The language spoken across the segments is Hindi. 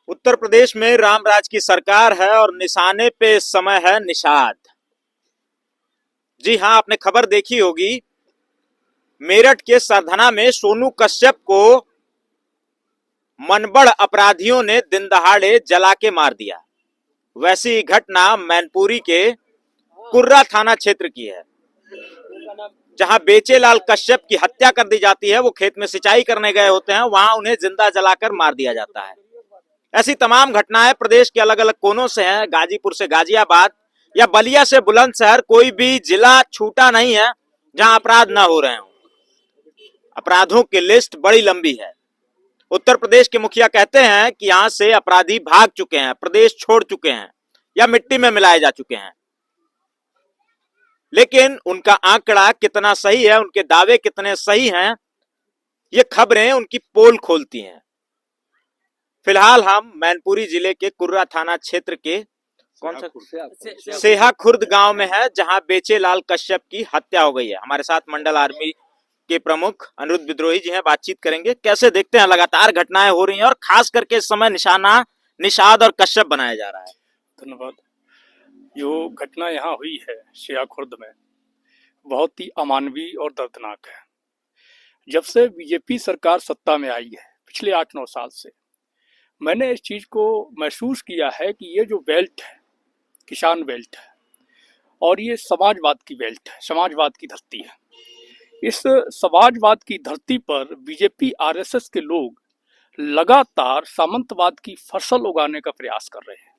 उत्तर प्रदेश में रामराज की सरकार है और निशाने पे इस समय है निषाद। जी हां, आपने खबर देखी होगी। मेरठ के सरधना में सोनू कश्यप को मनबड़ अपराधियों ने दिन दहाड़े जला के मार दिया। वैसी ही घटना मैनपुरी के कुर्रा थाना क्षेत्र की है, जहां बेचेलाल कश्यप की हत्या कर दी जाती है। वो खेत में सिंचाई करने गए होते हैं, वहां उन्हें जिंदा जलाकर मार दिया जाता है। ऐसी तमाम घटनाएं प्रदेश के अलग अलग कोनों से हैं। गाजीपुर से गाजियाबाद या बलिया से बुलंदशहर, कोई भी जिला छूटा नहीं है जहां अपराध न हो रहे हों। अपराधों की लिस्ट बड़ी लंबी है। उत्तर प्रदेश के मुखिया कहते हैं कि यहां से अपराधी भाग चुके हैं, प्रदेश छोड़ चुके हैं या मिट्टी में मिलाए जा चुके हैं। लेकिन उनका आंकड़ा कितना सही है, उनके दावे कितने सही हैं, ये खबरें उनकी पोल खोलती हैं। फिलहाल हम मैनपुरी जिले के कुर्रा थाना क्षेत्र के कौन सा सेहा खुर्द गांव में है, जहां बेचेलाल कश्यप की हत्या हो गई है। हमारे साथ मंडल आर्मी के प्रमुख अनिरुद्ध विद्रोही जी हैं, बातचीत करेंगे। कैसे देखते हैं, लगातार घटनाएं हो रही हैं और खास करके इस समय निशाना निषाद और कश्यप बनाया जा रहा है। धन्यवाद। जो घटना यहाँ हुई है सेहा खुर्द में, बहुत ही अमानवीय और दर्दनाक है। जब से बीजेपी सरकार सत्ता में आई है पिछले 8-9 साल से, मैंने इस चीज को महसूस किया है कि ये जो बेल्ट है, किसान बेल्ट है और ये समाजवाद की बेल्ट है, समाजवाद की धरती है। इस समाजवाद की धरती पर बीजेपी आरएसएस के लोग लगातार सामंतवाद की फसल उगाने का प्रयास कर रहे हैं।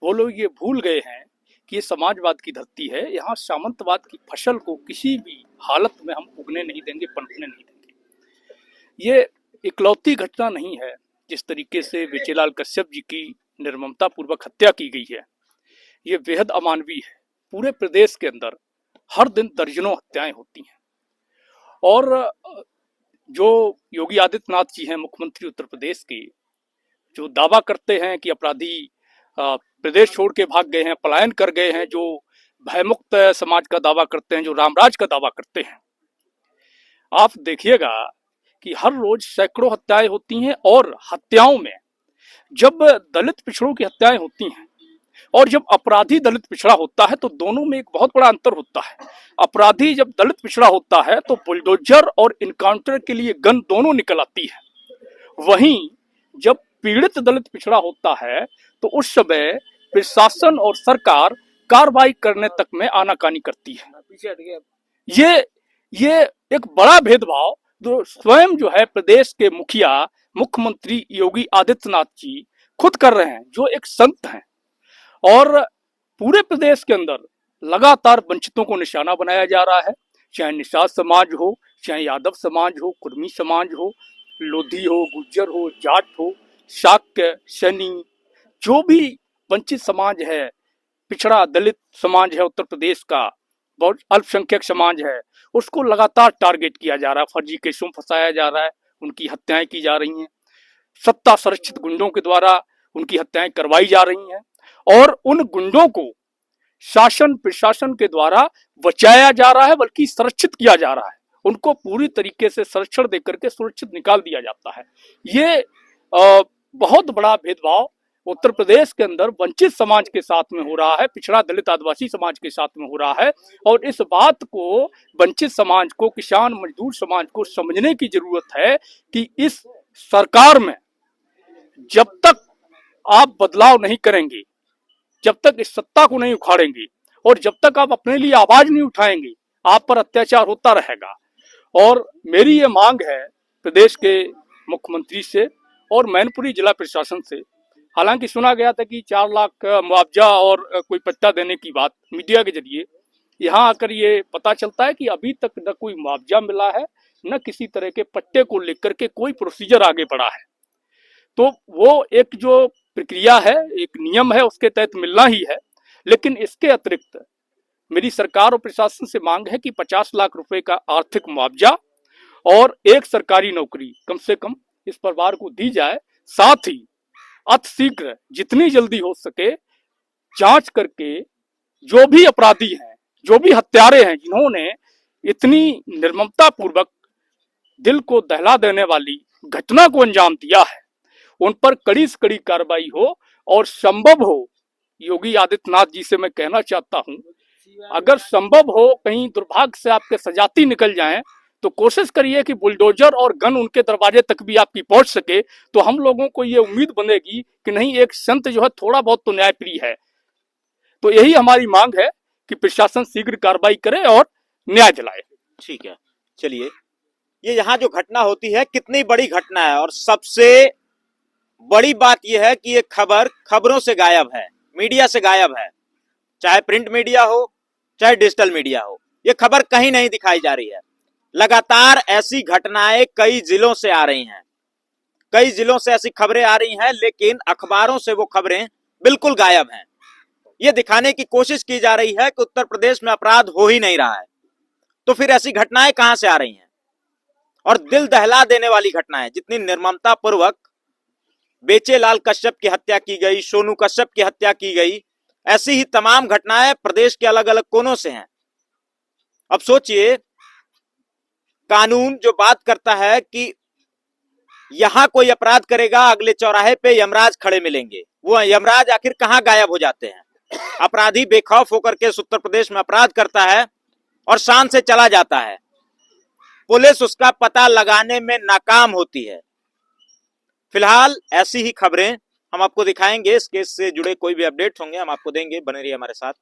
वो लोग ये भूल गए हैं कि ये समाजवाद की धरती है, यहाँ सामंतवाद की फसल को किसी भी हालत में हम उगने नहीं देंगे, पनपने नहीं देंगे। ये इकलौती घटना नहीं है जिस तरीके से बेचेलाल कश्यप जी की निर्ममता पूर्वक हत्या की गई है। ये बेहद अमानवीय है। पूरे प्रदेश के अंदर हर दिन दर्जनों हत्याएं होती हैं और जो योगी आदित्यनाथ जी हैं, मुख्यमंत्री उत्तर प्रदेश के, जो दावा करते हैं कि अपराधी प्रदेश छोड़ के भाग गए हैं, पलायन कर गए हैं, जो भयमुक्त समाज का दावा करते हैं, जो रामराज का दावा करते हैं, आप देखिएगा कि हर रोज सैकड़ों हत्याएं होती हैं। और हत्याओं में जब दलित पिछड़ों की हत्याएं होती हैं और जब अपराधी दलित पिछड़ा होता है तो दोनों में एक बहुत बड़ा अंतर होता है। अपराधी जब दलित पिछड़ा होता है तो बुलडोजर और इनकाउंटर के लिए गन दोनों निकल आती है। वहीं जब पीड़ित दलित पिछड़ा होता है तो उस समय प्रशासन और सरकार कार्रवाई करने तक में आनाकानी करती है। ये एक बड़ा भेदभाव जो स्वयं जो है प्रदेश के मुखिया मुख्यमंत्री योगी आदित्यनाथ जी खुद कर रहे हैं, जो एक संत हैं। और पूरे प्रदेश के अंदर लगातार वंचितों को निशाना बनाया जा रहा है, चाहे निषाद समाज हो, चाहे यादव समाज हो, कुर्मी समाज हो, लोधी हो, गुज्जर हो, जाट हो, शाक्य, सैनी, जो भी वंचित समाज है, पिछड़ा दलित समाज है उत्तर प्रदेश का, बहुत अल्पसंख्यक समाज है, उसको लगातार टारगेट किया जा रहा है, फर्जी केसों में फंसाया जा रहा है, उनकी हत्याएं की जा रही हैं, सत्ता संरक्षित गुंडों के द्वारा उनकी हत्याएं करवाई जा रही हैं और उन गुंडों को शासन प्रशासन के द्वारा बचाया जा रहा है, बल्कि संरक्षित किया जा रहा है। उनको पूरी तरीके से संरक्षण देकर के सुरक्षित निकाल दिया जाता है। ये बहुत बड़ा भेदभाव उत्तर प्रदेश के अंदर वंचित समाज के साथ में हो रहा है, पिछड़ा दलित आदिवासी समाज के साथ में हो रहा है। और इस बात को वंचित समाज को, किसान मजदूर समाज को समझने की जरूरत है कि इस सरकार में जब तक आप बदलाव नहीं करेंगे, जब तक इस सत्ता को नहीं उखाड़ेंगे और जब तक आप अपने लिए आवाज नहीं उठाएंगे, आप पर अत्याचार होता रहेगा। और मेरी ये मांग है प्रदेश के मुख्यमंत्री से और मैनपुरी जिला प्रशासन से। हालांकि सुना गया था कि 4 लाख मुआवजा और कोई पट्टा देने की बात मीडिया के जरिए, यहाँ आकर ये पता चलता है कि अभी तक न कोई मुआवजा मिला है, न किसी तरह के पट्टे को लेकर के कोई प्रोसीजर आगे बढ़ा है। तो वो एक जो प्रक्रिया है, एक नियम है, उसके तहत मिलना ही है। लेकिन इसके अतिरिक्त मेरी सरकार और प्रशासन से मांग है कि 50 लाख रुपए का आर्थिक मुआवजा और एक सरकारी नौकरी कम से कम इस परिवार को दी जाए। साथ ही अतिशीघ्र जितनी जल्दी हो सके जांच करके जो भी अपराधी हैं, जो भी हत्यारे हैं, जिन्होंने इतनी निर्ममता पूर्वक दिल को दहला देने वाली घटना को अंजाम दिया है, उन पर कड़ी से कड़ी कार्रवाई हो, और संभव हो योगी आदित्यनाथ जी से मैं कहना चाहता हूं, अगर संभव हो कहीं दुर्भाग्य से आपके सजाती निकल जाएं तो कोशिश करिए कि बुलडोजर और गन उनके दरवाजे तक भी आपकी पहुंच सके, तो हम लोगों को ये उम्मीद बनेगी कि नहीं, एक संत जो है थोड़ा बहुत तो न्यायप्रिय है। तो यही हमारी मांग है कि प्रशासन शीघ्र कार्रवाई करे और न्याय दिलाए। ठीक है, चलिए, ये यहाँ जो घटना होती है कितनी बड़ी घटना है, और सबसे बड़ी बात यह है कि ये खबरों से गायब है, मीडिया से गायब है, चाहे प्रिंट मीडिया हो चाहे डिजिटल मीडिया हो, ये खबर कहीं नहीं दिखाई जा रही है। लगातार ऐसी घटनाएं कई जिलों से आ रही हैं, कई जिलों से ऐसी खबरें आ रही हैं, लेकिन अखबारों से वो खबरें बिल्कुल गायब हैं। ये दिखाने की कोशिश की जा रही है कि उत्तर प्रदेश में अपराध हो ही नहीं रहा है, तो फिर ऐसी घटनाएं कहां से आ रही हैं? और दिल दहला देने वाली घटनाएं, जितनी निर्ममता पूर्वक बेचेलाल कश्यप की हत्या की गई, सोनू कश्यप की हत्या की गई, ऐसी ही तमाम घटनाएं प्रदेश के अलग अलग कोनों से हैं। अब सोचिए, कानून जो बात करता है कि यहां कोई अपराध करेगा, अगले चौराहे पे यमराज खड़े मिलेंगे, वो यमराज आखिर कहां गायब हो जाते हैं? अपराधी बेखौफ होकर के उत्तर प्रदेश में अपराध करता है और शान से चला जाता है, पुलिस उसका पता लगाने में नाकाम होती है। फिलहाल ऐसी ही खबरें हम आपको दिखाएंगे, इस केस से जुड़े कोई भी अपडेट्स होंगे हम आपको देंगे, बने रहिए हमारे साथ।